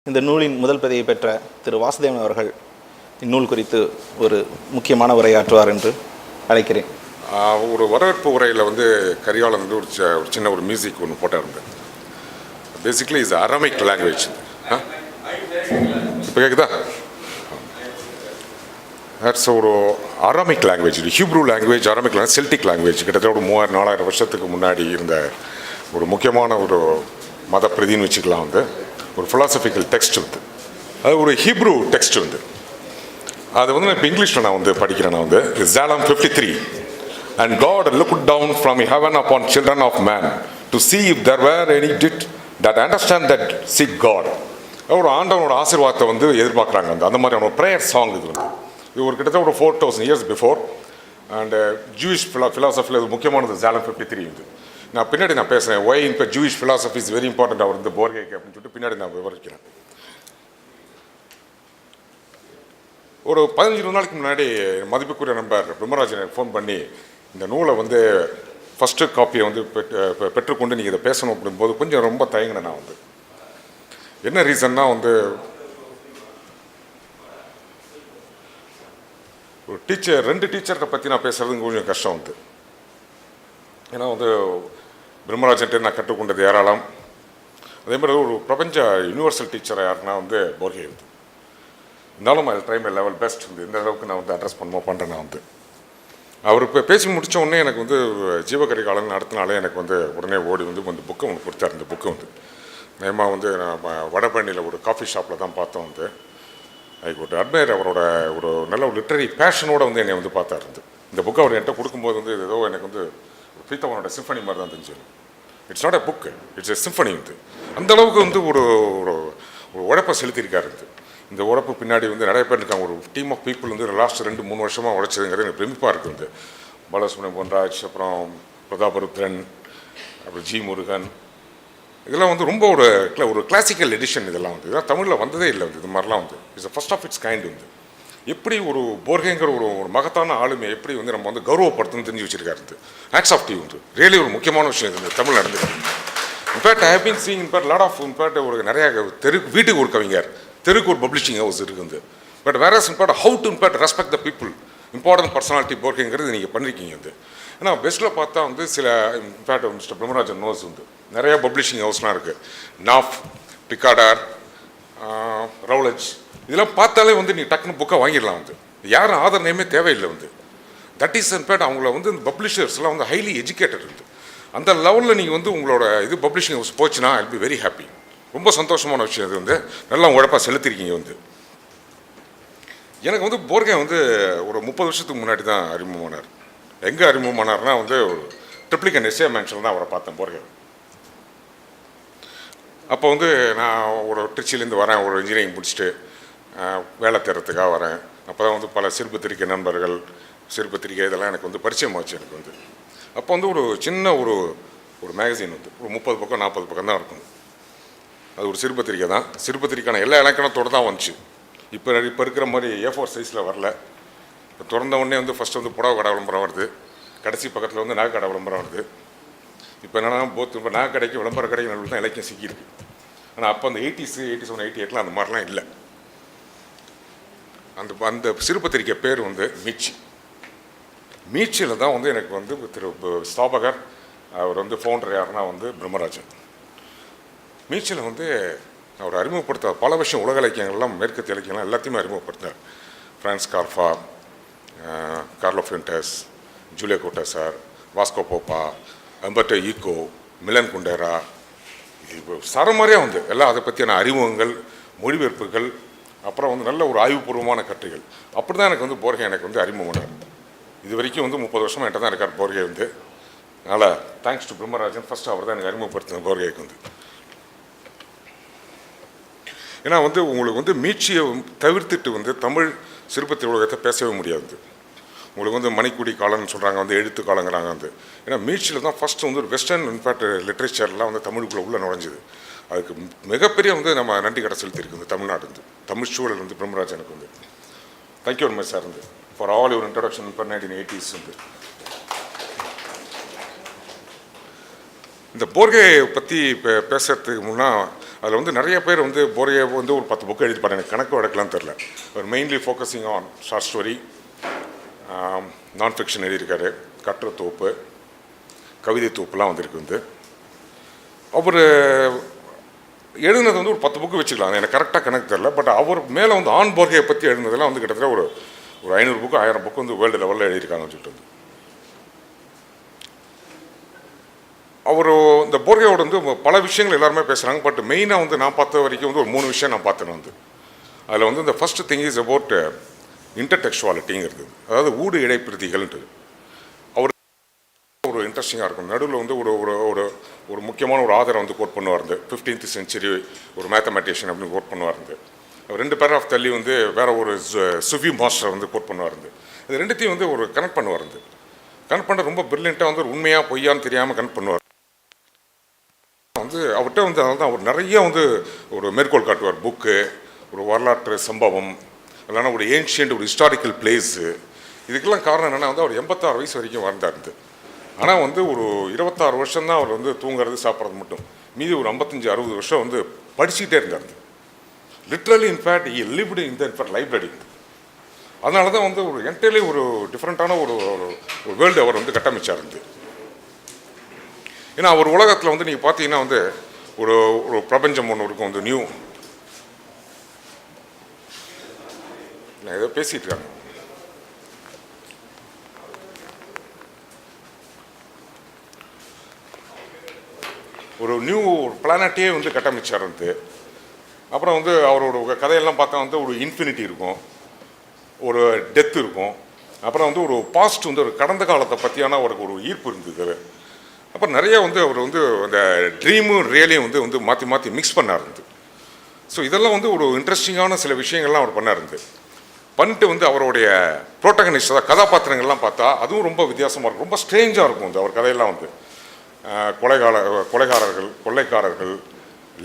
இந்த நூலின் முதல் பதியை பெற்ற திரு வாசுதேவன் அவர்கள் இந்நூல் குறித்து ஒரு முக்கியமான உரையாற்றுவார் என்று அழைக்கிறேன். ஒரு வரவேற்பு உரையில் கரிகாலன் ஒரு சின்ன ஒரு மியூசிக் ஒன்று போட்டார். Basically is Aramaic language. இப்போ கேட்குதா? தட்ஸ் ஒரு Aramaic language, Hebrew language, Aramaic language, Celtic language. கிட்டத்தட்ட ஒரு 3000-4000 வருஷத்துக்கு முன்னாடி இருந்த ஒரு முக்கியமான ஒரு மத பிரதின்னு வச்சுக்கலாம். ஒரு ஃபிலாசபிக்கல் டெக்ஸ்ட் அது ஒரு ஹீப்ரூ டெக்ஸ்ட். அது நான் இப்போ இங்கிலீஷில் நான் படிக்கிறேன். Psalm 53. And God looked down from heaven upon children of man to see if there were any did that understand that seek God. ஒரு ஆண்டவனோட ஆசீர்வாதத்தை எதிர்பார்க்குறாங்க. அந்த மாதிரியான ப்ரேயர் சாங் இது. இது ஒரு கிட்டத்தட்ட ஒரு 4000 years பிஃபோர். அண்ட் ஜூயிஷ் ஃபிலாசபியில் இது முக்கியமானது Psalm 53. நான் பின்னாடி பேசுகிறேன். ஒய் இப்போ Jewish philosophy is very important அவர் போர்கேக்கு அப்படின்னு சொல்லிட்டு பின்னாடி நான் விவரிக்கிறேன். ஒரு 15-20 நாளைக்கு முன்னாடி மதிப்புக்குரிய நண்பர் பிரம்மராஜன் எனக்கு ஃபோன் பண்ணி இந்த நூலை ஃபஸ்ட்டு காப்பியை பெற்றுக்கொண்டு நீங்கள் இதை பேசணும் அப்படின்போது கொஞ்சம் ரொம்ப தயங்கினேன். நான் என்ன ரீசன்னா ஒரு டீச்சர் 2 டீச்சர்கிட்ட பற்றி நான் பேசுகிறது கொஞ்சம் கஷ்டம். ஏன்னா பிரம்மராஜன்ட்டு நான் கற்றுக்கொண்டது ஏராளம். அதே மாதிரி ஒரு பிரபஞ்ச யூனிவர்சல் டீச்சரை யாருன்னா போர்கே. இருந்தாலும் அது ட்ரை மை லெவல் பெஸ்ட். இந்த அளவுக்கு நான் அட்ரஸ் பண்ணுறேன். நான் அவர் இப்போ பேசி முடித்த உடனே எனக்கு ஜீவகரிகாலன் அடுத்த நாளே எனக்கு உடனே ஓடி இந்த புக்கை ஒன்று கொடுத்தாரு. இந்த புக்கு நேமாக நான் வடபழனியில் ஒரு காஃபி ஷாப்பில் தான் பார்த்தோம். ஐ குட் அட்மையர் அவரோட ஒரு நல்ல ஒரு லிட்டரரி பேஷனோடு என்னை பார்த்தாரு. இந்த புக்கை அவர் என்கிட்ட கொடுக்கும்போது ஏதோ எனக்கு பீத்தவனோட சிம்பனி மாதிரி தான் தெரிஞ்சு. It's not a book, it's a symphony. அந்த அளவுக்கு ஒரு ஒரு உழைப்பை செலுத்தியிருக்காரு. இந்த உழைப்பு பின்னாடி நிறைய பேர் இருக்காங்க. ஒரு டீம் ஆஃப் பீப்புள் லாஸ்ட் 2-3 வருஷமாக உழைச்சதுங்கிறது எனக்கு பிரமிப்பாக இருக்குது. பாலசுப்ரமணியம் பொன்ராஜ், அப்புறம் பிரதாபருத்ரன், அப்புறம் ஜி முருகன், இதெல்லாம் ரொம்ப ஒரு கிளாசிக்கல் எடிஷன். இதெல்லாம் தமிழில் வந்ததே இல்லை. இது மாதிரிலாம் it's first of its kind. எப்படி ஒரு போர்கேங்கிற ஒரு மகத்தான ஆளுமை எப்படி நம்ம கௌரவப்படுத்தணும்னு தெரிஞ்சு வச்சிருக்காரு. ஆக்ட்ஸ் ஆஃப் டி ரியலி ஒரு முக்கியமான விஷயம் இது தமிழ் நடந்துருக்கு. In fact I have been seeing lot of ஒரு நிறைய வீட்டுக்கு ஒரு கவிஞர், தெருக்கு ஒரு பப்ளிஷிங் ஹவுஸ் இருக்குது. But whereas how to respect the people, important personality போர்கேங்கிறது நீங்கள் பண்ணியிருக்கீங்க. ஏன்னா பெஸ்ட்டில் பார்த்தா சில இன்ஃபேக்ட் மிஸ்டர் பிரம்மராஜன் நோஸ் நிறைய பப்ளிஷிங் ஹவுஸ்லாம் இருக்குது. நாஃப், பிகாடார், ரவுலஜ், இதெல்லாம் பார்த்தாலே நீ டக்குன்னு புக்கை வாங்கிடலாம். யாரும் ஆதரணையுமே தேவையில்லை. தட் இஸ் இன்ஃபேக்ட் அவங்கள இந்த பப்ளிஷர்ஸ்லாம் ஹைலி எஜுகேட்டட். அந்த லெவலில் நீங்கள் உங்களோட பப்ளிஷிங் ஹவுஸ் போச்சுன்னா ஐ பி வெரி ஹாப்பி. ரொம்ப சந்தோஷமான விஷயம். இது நல்லா உழைப்பாக செலுத்திருக்கீங்க. எனக்கு போர்கே ஒரு 30 வருஷத்துக்கு முன்னாடி தான் அறிமுகமானார். எங்கே அறிமுகமானார்னா ஒரு ட்ரிப்ளிகன் எஸ்ஏ மேன்ஷனில் தான் அவரை பார்த்தேன் போர்கே. அப்போ நான் ஒரு திருச்சியிலேருந்து வரேன், ஒரு இன்ஜினியரிங் முடிச்சுட்டு வேலை தேடுறதுக்காக வரேன். அப்போ தான் பல சிறுபத்திரிக்கை நண்பர்கள், சிறுபத்திரிக்கை இதெல்லாம் எனக்கு பரிச்சயமாச்சு. எனக்கு அப்போ ஒரு சின்ன ஒரு மேகசின் ஒரு 30 பக்கம் 40 பக்கம் தான் இருக்கும். அது ஒரு சிறுபத்திரிக்கை தான். சிறுபத்திரிக்கான எல்லா இலக்கணத்தோடு தான் வந்துச்சு. இப்போ இருக்கிற மாதிரி A4 சைஸில் வரல. இப்போ திறந்த உடனே ஃபஸ்ட்டு புடவை கடை விளம்பரம் வருது, கடைசி பக்கத்தில் நகை கடை விளம்பரம் வருது. இப்போ என்னென்னா இப்போ நகை கடைக்கு விளம்பர கடைக்கு நடுவில் தான் இலக்கியம் சிக்கியிருக்கு. ஆனால் அப்போ அந்த 80s, 87, 88 அந்த மாதிரிலாம் இல்லை. அந்த சிறுபத்திரிக்கை பேர் மீட்சி. மீட்சியில் தான் எனக்கு திரு ஸ்தாபகர் அவர் ஃபவுண்டர் யாருன்னா பிரம்மராஜன். மீட்சியில் அவர் அறிமுகப்படுத்த பல விஷயம், உலக இலக்கியங்கள்லாம், மேற்கத்திய இலக்கியங்கள்லாம் எல்லாத்தையுமே அறிமுகப்படுத்தார். ஃப்ரான்ஸ் கார்ஃபா, கார்லோ ஃபியூன்டஸ், ஜூலியோ கோட்டசார், வாஸ்கோ போப்பா, அம்பர்டோ ஈக்கோ, மிலன் குண்டேரா, இப்போ சரமாரியாக எல்லாம் அதை பற்றியான அறிமுகங்கள், மொழிபெயர்ப்புகள், அப்புறம் நல்ல ஒரு ஆய்வுபூர்வமான கட்டுரைகள். அப்படி தான் எனக்கு போர்கே எனக்கு அறிமுகமானார். இது வரைக்கும் 30 வருஷமாக என்கிட்ட தான் இருக்கார் போர்கே. அதனால் தேங்க்ஸ் டு பிரம்மராஜன். ஃபஸ்ட்டு அவர் தான் எனக்கு அறிமுகப்படுத்தின போர்கேக்கு. ஏன்னா உங்களுக்கு மீட்சியை தவிர்த்துட்டு தமிழ் சிறுபத்திரி உலகத்தை பேசவே முடியாது. உங்களுக்கு மணிக்குடி காலம்னு சொல்கிறாங்க, எழுத்து காலங்கிறாங்க. ஏன்னா மீட்சியில் தான் ஃபஸ்ட்டு ஒரு வெஸ்டர்ன் இன்ஃபேக்ட் லிட்ரேச்சர்லாம் தமிழுக்குள்ளே உள்ளே நுழைஞ்சுது. அதுக்கு மிகப்பெரிய நம்ம நன்றி கடை செலுத்தியிருக்கு தமிழ்நாடு. தமிழ் சூழல் பிரம்மராஜனுக்கு thank you very much sir for all your introduction for 1980s. இந்த போர்கே பற்றி பேசுகிறதுக்கு முன்னா அதில் வந்து நிறைய பேர் வந்து போரியை வந்து ஒரு 10 புக்கு எழுதிப்பாரு, எனக்கு கணக்கு வழக்கெலாம் தெரில. அவர் mainly focusing on short story, நான் ஃபிக்ஷன் எழுதியிருக்காரு, கட்டுரை தொகுப்பு, கவிதை தொகுப்புலாம் வந்திருக்கு. வந்து அவர் எழுதுனது வந்து ஒரு 10 புக்கு வச்சுக்கலாம், எனக்கு கரெக்டாக கணக்கு தெரில. பட் அவர் மேலே வந்து ஆன் போர்கையை பற்றி எழுதுனதெல்லாம் வந்து கிட்டத்தட்ட ஒரு 500 புக்கு 1000 புக்கு வந்து வேர்ல்டு லெவலில் எழுதியிருக்காங்கன்னு சொல்லிட்டு வந்து அவர் இந்த போர்கையோட வந்து பல விஷயங்கள் எல்லாருமே பேசுகிறாங்க. பட் மெயினாக வந்து நான் பார்த்த வரைக்கும் வந்து ஒரு 3 விஷயம் நான் பார்த்தேன். வந்து அதில் வந்து இந்த ஃபர்ஸ்ட் திங் இஸ் அபவுட் இன்டர்டெக்சுவாலிட்டிங்கிறது, அதாவது ஊடு இடைப்பிரதிகள்ன்றது. அவர் ஒரு இன்ட்ரெஸ்டிங்காக இருக்கும். நடுவில் வந்து ஒரு ஒரு ஒரு ஒரு முக்கியமான ஒரு ஆதரை வந்து கோட் பண்ணுவார். 15th century ஒரு மேத்தமெட்டிஷியன் அப்படின்னு கோட் பண்ணுவார். அவர் 2 பேராஃப் தள்ளி வந்து வேற ஒரு சுஃபி மாஸ்டர் வந்து கோட் பண்ணுவார். இது ரெண்டுத்தையும் வந்து ஒரு கனெக்ட் பண்ணுவார். கனெக்ட் பண்ண ரொம்ப பிரில்லியண்ட்டாக வந்து உண்மையாக பொய்யான்னு தெரியாமல் கனெக்ட் பண்ணுவார். வந்து அவர்கிட்ட வந்து அதனால தான் அவர் நிறைய வந்து ஒரு மேற்கோள் காட்டுவார். புக்கு, ஒரு வரலாற்று சம்பவம், இல்லைன்னா ஒரு ஏன்ஷியன்ட் ஒரு ஹிஸ்டாரிக்கல் பிளேஸு. இதுக்கெல்லாம் காரணம் என்னென்னா வந்து அவர் 86 வயசு வரைக்கும் வாழ்ந்தார். ஆனால் வந்து ஒரு 26 வருஷம் தான் அவர் வந்து தூங்குறது சாப்பிட்றது மட்டும். மீதி ஒரு 55-60 வருஷம் வந்து படிச்சுக்கிட்டே இருந்தார். Literally in fact he lived in the library. அதனால தான் வந்து ஒரு என்டையர்லி ஒரு டிஃப்ரெண்ட்டான ஒரு வேர்ல்டு அவர் வந்து கட்டமைச்சார். ஏன்னா அவர் உலகத்தில் வந்து நீங்கள் பார்த்தீங்கன்னா வந்து ஒரு ஒரு பிரபஞ்சம் ஒன்று இருக்கும். வந்து நியூ ஏதோ பேசிகிட்டு இருக்காங்க. ஒரு நியூ பிளானட்டே வந்து கட்டமைச்சார். அப்புறம் வந்து அவரோட கதையெல்லாம் பார்த்தா வந்து ஒரு இன்ஃபினிட்டி இருக்கும், ஒரு டெத் இருக்கும், அப்புறம் வந்து ஒரு பாஸ்ட் வந்து ஒரு கடந்த காலத்தை பற்றியான அவருக்கு ஒரு ஈர்ப்பு இருந்தது. அப்புறம் நிறைய வந்து அவர் வந்து அந்த ட்ரீமும் ரியலையும் வந்து வந்து மாற்றி மாற்றி மிக்ஸ் பண்ணார். ஸோ இதெல்லாம் வந்து ஒரு இன்ட்ரெஸ்டிங்கான சில விஷயங்கள்லாம் அவர் பண்ணார். பண்ணிட்டு வந்து அவருடைய ப்ரோட்டகனிஸ்ட், அதாவது கதாபாத்திரங்கள்லாம் பார்த்தா அதுவும் ரொம்ப வித்தியாசமாக இருக்கும், ரொம்ப ஸ்ட்ரேஞ்சாக இருக்கும். வந்து அவர் கதையெல்லாம் வந்து கொலைகாரர்கள், கொள்ளைக்காரர்கள்,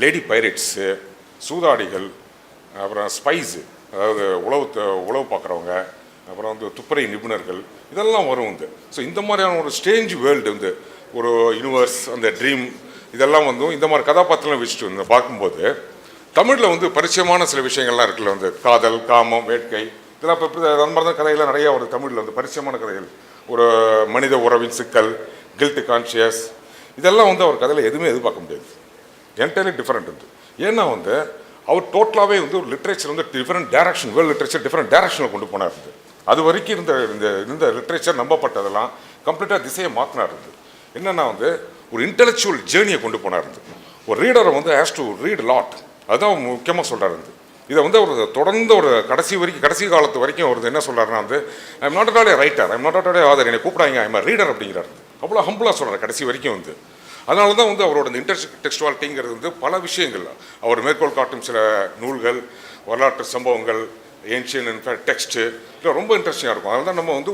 லேடி பைரட்ஸு, சூதாடிகள், அப்புறம் ஸ்பைஸு, அதாவது உளவு பார்க்குறவங்க, அப்புறம் வந்து துப்புரை நிபுணர்கள், இதெல்லாம் வரும். வந்து ஸோ இந்த மாதிரியான ஒரு ஸ்ட்ரேஞ்ச் வேர்ல்டு வந்து ஒரு யூனிவர்ஸ், அந்த ட்ரீம், இதெல்லாம் வந்து இந்த மாதிரி கதாபாத்திரம் வச்சுட்டு வந்து பார்க்கும்போது தமிழில் வந்து பரிச்சயமான சில விஷயங்கள்லாம் இருக்குல்ல. வந்து காதல், காமம், வேட்கை, இதெல்லாம் இப்போ அந்த மாதிரி தான் கதையெல்லாம் நிறையா ஒரு தமிழில் வந்து பரிச்சயமான கதைகள். ஒரு மனித உறவின் சிக்கல், கில்ட் கான்ஷியஸ், இதெல்லாம் வந்து அவர் கதையில் எதுவுமே எதிர்பார்க்க முடியாது. Entirely different. வந்து ஏன்னா வந்து அவர் டோட்டலாகவே வந்து ஒரு லிட்ரேச்சர் வந்து different direction, world literature different டேரக்ஷனில் கொண்டு போனார். அது வரைக்கும் இந்த லிட்ரேச்சர் நம்பப்பட்டதெல்லாம் கம்ப்ளீட்டாக திசையை மாற்றினார். என்னென்னா வந்து ஒரு இன்டெலெக்சுவல் ஜேர்னியை கொண்டு போனார். ஒரு ரீடரை வந்து ஹேஸ் டு ரீட் லாட், அதுதான் முக்கியமாக சொல்கிறார். இதை வந்து அவர் தொடர்ந்து ஒரு கடைசி காலத்து வரைக்கும் அவர் என்ன சொல்கிறாருன்னா வந்து I am not at all A writer, I am not at all A author, என்னை கூப்பிடாங்க, ஐ எம் ரீடர் அப்படிங்கிறார். அவ்வளோ ஹம்பிளாக சொல்கிறார் கடைசி வரைக்கும். வந்து அதனால தான் வந்து அவரோட இந்த இன்டர்டெக்சுவாலிட்டிங்கிறது வந்து பல விஷயங்கள் அவர் மேற்கோள் காட்டும் சில நூல்கள், வரலாற்று சம்பவங்கள், ஏன்ஷியன் இன்ஃபேக்ட் டெக்ஸ்ட்டு, இல்லை ரொம்ப இன்ட்ரெஸ்டிங்காக இருக்கும். அதனால தான் நம்ம வந்து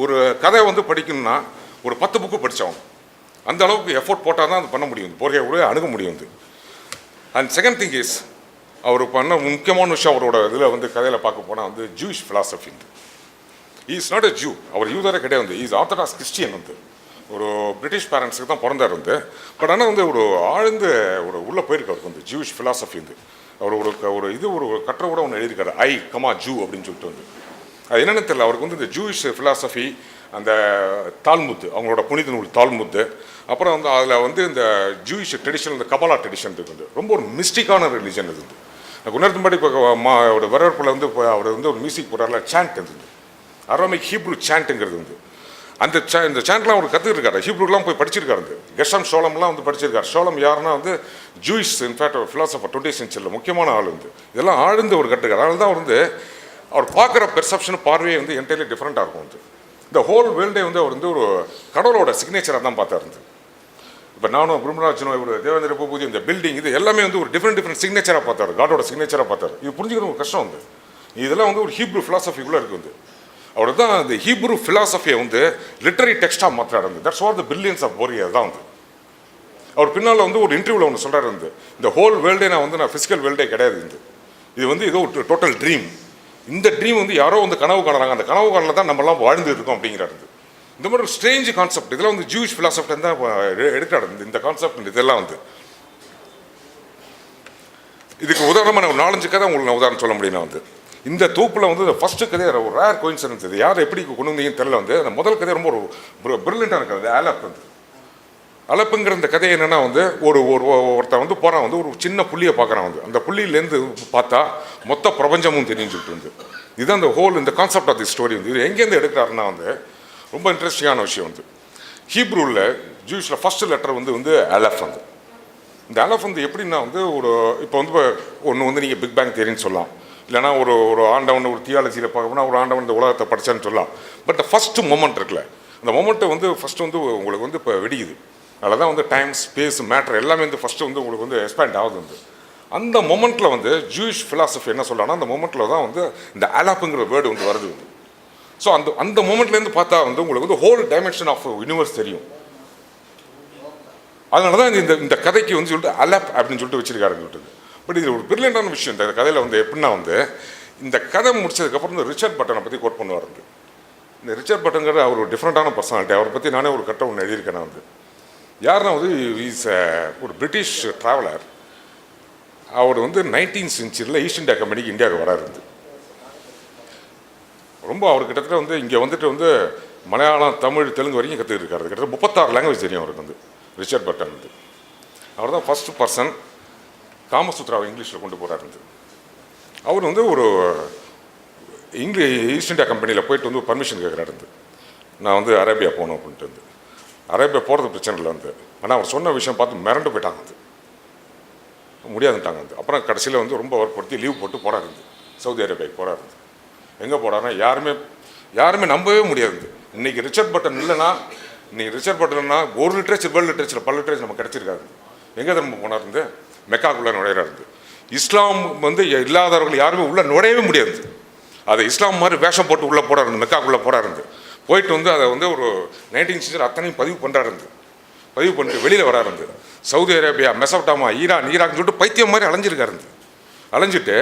ஒரு கதை வந்து படிக்கணும்னா ஒரு 10 புக்கு படித்தோம். அந்த அளவுக்கு எஃபோர்ட் போட்டால் தான் அது பண்ண முடியும், போர்கையை கூட அணுக முடியும். அண்ட் செகண்ட் திங் இஸ் அவர் பண்ண முக்கியமான விஷயம் அவரோட இதில் வந்து கதையில் பார்க்க போனால் வந்து Jewish philosophy. Is not a Jew, அவர் யூதரே கிடையாது. Is orthodox Christian. வந்து ஒரு பிரிட்டிஷ் பேரண்ட்ஸுக்கு தான் பிறந்தார். பட் ஆனால் வந்து ஒரு ஆழ்ந்த ஒரு உள்ளே போயிருக்கு அவருக்கு வந்து ஜூயிஷ் ஃபிலாசபி. அவர் ஒரு கட்டுரை கூட ஒன்று எழுதியிருக்காரு, ஐ கமா ஜூ அப்படின்னு சொல்லிட்டு. அது என்னென்னு தெரியல, அவருக்கு வந்து இந்த ஜூயிஷ் ஃபிலாசபி, அந்த தால்முத்து, அவங்களோட புனித நூல் தால்முத்து, அப்புறம் வந்து அதில் வந்து இந்த ஜூயிஷ் ட்ரெடிஷன், இந்த கபாலா ட்ரெடிஷன் இருக்குது, ரொம்ப ஒரு மிஸ்டிக்கான ரிலிஜன். இது உணர்த்தும்படி இப்போ அவரோட வரவேற்பில் வந்து அவர் வந்து ஒரு மியூசிக் போடுறாருல, சாண்ட் இருந்தது, அரோமிக் ஹீப்ரூ சாண்ட்டுங்கிறது. இந்த சாண்ட்லாம் அவர் கற்றுக்கிருக்காரு, ஹீப்ரூக்கெலாம் போய் படிச்சிருக்காரு. கெஷம் ஷோலம்லாம் வந்து படிச்சிருக்காரு. ஷோலம் யாருன்னா வந்து ஜூயிஷ் இன்ஃபேக்ட் ஒரு ஃபிலாசபர் 20th century முக்கியமான ஆள். இதெல்லாம் ஆழ்ந்து ஒரு கற்றுக்காரு. அதனால தான் அவர் பார்க்குற பெர்செப்ஷன், பார்வையே வந்து என்டையர்லி டிஃப்ரெண்ட்டாக இருக்கும். இந்த ஹோல் வேர்ல்டே வந்து அவர் வந்து ஒரு கடவுளோட சிக்னேச்சராக தான் பார்த்தாரு. இப்போ நானும் பிரம்மராஜனும் இவர் தேவேந்திர பூபதி, இந்த பில்டிங், இது எல்லாமே வந்து ஒரு டிஃப்ரெண்ட் சிக்னேச்சராக பார்த்தாரு, காடோட சிக்னேச்சராக பார்த்தாரு. இது புரிஞ்சுக்கிறது ஒரு கஷ்டம். இதெல்லாம் வந்து ஒரு ஹீப்ரூ ஃபிலாசபிக்குள்ளே இருக்குது. அவர் தான் அந்த ஹீப்ரூ ஃபிலாசபியை வந்து லிட்டரரி டெக்ஸ்டாக மாற்றாரு. That's what the brilliance of Borges தான். அவர் பின்னால் வந்து ஒரு இன்டர்வியூவில் ஒன்று சொல்கிறாரு, இந்த ஹோல் வேர்ல்டே நான் ஃபிசிக்கல் வேர்ல்டே கிடையாது. இது வந்து ஏதோ ஒரு டோட்டல் ட்ரீம். இந்த ட்ரீம் வந்து யாரோ வந்து கனவு காணுறாங்க, அந்த கனவு காணல தான் நம்மளாம் வாழ்ந்து இருக்கோம் அப்படிங்கிறாரு. இந்த மாதிரி ஒரு ஸ்ட்ரேஞ்ச் கான்செப்ட், இதெல்லாம் வந்து ஜூயிஷ் ஃபிலாசபி தான் எடுக்கிறாரு இந்த கான்செப்ட். இதெல்லாம் வந்து இதுக்கு உதாரணமாக நான் ஒரு 4-5 கதை உங்களுக்கு நான் உதாரணம் சொல்ல முடியும். நான் வந்து இந்த தொகுப்பில் வந்து ஃபஸ்ட்டு கதை ஒரு ரேர் கோயின்சிடன்ஸ். இது யார் எப்படி கொண்டு வந்தீங்கன்னு தெரியல. வந்து அந்த முதல் கதை ரொம்ப ஒரு பிரில்லியண்டான கதை. அலப் வந்து அலப்புங்கிற இந்த கதை என்னென்னா வந்து ஒருத்தன் வந்து போகிறான், வந்து ஒரு சின்ன புள்ளியை பார்க்குறான். வந்து அந்த புள்ளியிலேருந்து பார்த்தா மொத்த பிரபஞ்சமும் தெரியும் சொல்லிட்டு வந்து இதுதான் இந்த ஹோல் இந்த கான்செப்ட் ஆஃப் தி ஸ்டோரி. வந்து இது எங்கேருந்து எடுக்கிறாருன்னா வந்து ரொம்ப இன்ட்ரெஸ்டிங்கான விஷயம். வந்து ஹீப்ரூவில் ஜூஸில் ஃபஸ்ட்டு லெட்டர் வந்து அலஃப். வந்து இந்த அலஃப் வந்து எப்படின்னா வந்து இப்போ வந்து ஒன்று வந்து நீங்கள் பிக் பேங் தியரின்னு சொல்லலாம், இல்லைனா ஒரு ஆண்டவன் ஒரு தியாலஜியில் பார்க்கணும்னா ஒரு ஆண்டவன் இந்த உலகத்தை படித்தான்னு சொல்லலாம். பட் ஃபஸ்ட்டு மொமெண்ட் இருக்குல்ல, அந்த மொமெண்ட்டை வந்து ஃபஸ்ட்டு வந்து உங்களுக்கு வந்து இப்போ வெடிக்குது. அதில் தான் வந்து டைம் ஸ்பேஸ் மேட்டர் எல்லாமே வந்து ஃபஸ்ட்டு வந்து உங்களுக்கு வந்து எக்ஸ்பேண்ட் ஆகுது. வந்து அந்த மொமெண்ட்டில் வந்து ஜூயிஷ் ஃபிலாசபி என்ன சொல்லலாம்னா அந்த மொமெண்ட்டில் தான் வந்து இந்த அலாப்புங்கிற வேர்டு வந்து வருது. வந்து ஸோ அந்த மொமெண்ட்லேருந்து பார்த்தா வந்து உங்களுக்கு வந்து ஹோல் டைமென்ஷன் ஆஃப் யூனிவர்ஸ் தெரியும். அதனால தான் இந்த கதைக்கு வந்து சொல்லிட்டு அலப் அப்படின்னு சொல்லிட்டு வச்சிருக்காருன்னு சொல்லிட்டு. பட் இது ஒரு பிரில்லியண்டான விஷயம். இந்த கதையில் வந்து எப்படின்னா வந்து இந்த கதை முடிச்சதுக்கப்புறம் இந்த ரிச்சர்ட் பட்டனை பற்றி கோட் பண்ணுவார். இந்த ரிச்சர்ட் பட்டன்கிற அவர் ஒரு டிஃப்ரெண்ட்டான பர்சனாலிட்டி. அவரை பற்றி நானே ஒரு கட்டை ஒன்று எழுதியிருக்கேன். நான் வந்து யாருன்னா வந்து இஸ் ஒரு பிரிட்டிஷ் ட்ராவலர். அவர் வந்து 19th centuryல ஈஸ்ட் இந்தியா கம்பெனிக்கு இந்தியாவுக்கு வராரு. இருந்து ரொம்ப அவர் கிட்டத்தட்ட வந்து இங்கே வந்துட்டு வந்து மலையாளம் தமிழ் தெலுங்கு வரைக்கும் கற்றுக்கிட்டு இருக்காரு. கிட்டத்தட்ட 36 லாங்குவேஜ் தெரியும் அவருக்கு. வந்து ரிச்சர்ட் பட்டன் வந்து அவர் தான் ஃபஸ்ட்டு பர்சன் காமசூத்ராவை இங்கிலீஷில் கொண்டு போகிறாரு. வந்து அவர் வந்து ஒரு ஈஸ்ட் இந்தியா கம்பெனியில் போயிட்டு வந்து பர்மிஷன் கேட்குறாரு. வந்து நான் வந்து அரேபியா போகணும் அப்படின்ட்டு. வந்து அரேபியா போகிறது பிரச்சனை இல்லை. வந்து ஆனால் அவர் சொன்ன விஷயம் பார்த்து மிரண்டு போயிட்டாங்க. வந்து முடியாதுட்டாங்க. வந்து அப்புறம் கடைசியில் வந்து ரொம்ப வற்படுத்தி லீவ் போட்டு போகிறாரு. வந்து சவுதி அரேபியாவுக்கு போகிறாரு. எங்கே போகிறாருன்னா யாருமே நம்பவே முடியாது. இன்றைக்கி ரிச்சர்ட் பட்டன் இல்லைன்னா இன்றைக்கி ரிச்சர்ட் பட்டன்னா ஒரு லிட்ரேச்சர் வேர்ல்டு லிட்ரேச்சர் பல லிட்ரேச்சர் நமக்கு கிடச்சிருக்காரு. எங்கே திரும்ப போனார்? இருந்து மெக்காக்குள்ளே நுழையிறாரு. இஸ்லாம் வந்து இல்லாதவர்கள் யாருமே உள்ளே நுழையவே முடியாது. அதை இஸ்லாம் மாதிரி வேஷம் போட்டு உள்ளே போடாரு. மெக்காக்குள்ளே போடாரு. போயிட்டு வந்து அதை வந்து ஒரு 19th century அத்தனையும் பதிவு பண்ணுறாரு. பதிவு பண்ணிட்டு வெளியில் வராரு. சவுதி அரேபியா, மெசோட்டாமா, ஈராக் சொல்லிட்டு பைத்தியம் மாதிரி அலைஞ்சிருக்காரு. அலைஞ்சிட்டு